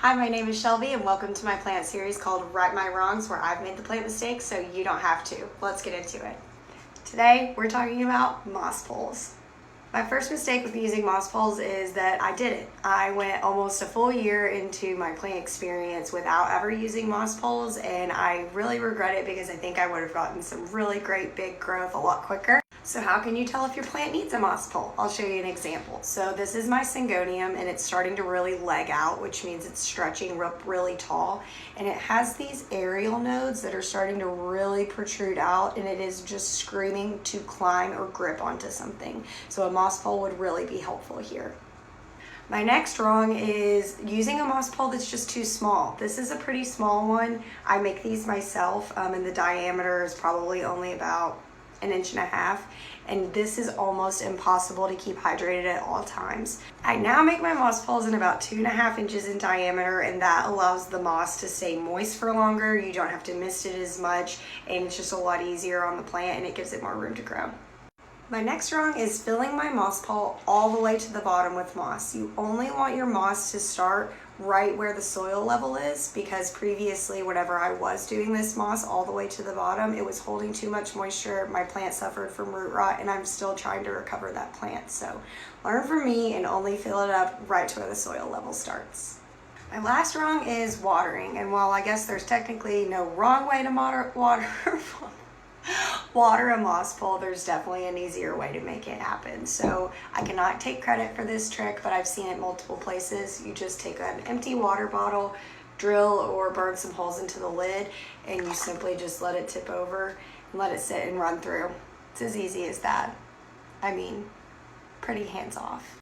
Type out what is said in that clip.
Hi, my name is Shelby and welcome to my plant series called Right My Wrongs, where I've made the plant mistakes so you don't have to. Let's get into it. Today we're talking about moss poles. My first mistake with using moss poles is that I did it. I went almost a full year into my plant experience without ever using moss poles, and I really regret it because I think I would have gotten some really great big growth a lot quicker. So how can you tell if your plant needs a moss pole? I'll show you an example. So this is my Syngonium and it's starting to really leg out, which means it's stretching up really tall. And it has these aerial nodes that are starting to really protrude out, and it is just screaming to climb or grip onto something. So a moss pole would really be helpful here. My next wrong is using a moss pole that's just too small. This is a pretty small one. I make these myself, and the diameter is probably only about 1.5 inches, and this is almost impossible to keep hydrated at all times. I now make my moss poles in about 2.5 inches in diameter, and that allows the moss to stay moist for longer. You don't have to mist it as much, and it's just a lot easier on the plant, and it gives it more room to grow. My next wrong is filling my moss pole all the way to the bottom with moss. You only want your moss to start right where the soil level is, because previously whenever I was doing this moss all the way to the bottom, it was holding too much moisture. My plant suffered from root rot, and I'm still trying to recover that plant. So learn from me and only fill it up right to where the soil level starts. My last wrong is watering, and while I guess there's technically no wrong way to water a moss pole, there's definitely an easier way to make it happen. So I cannot take credit for this trick, but I've seen it multiple places. You just take an empty water bottle, drill or burn some holes into the lid, and you simply just let it tip over and let it sit and run through. It's as easy as that. I mean, pretty hands off.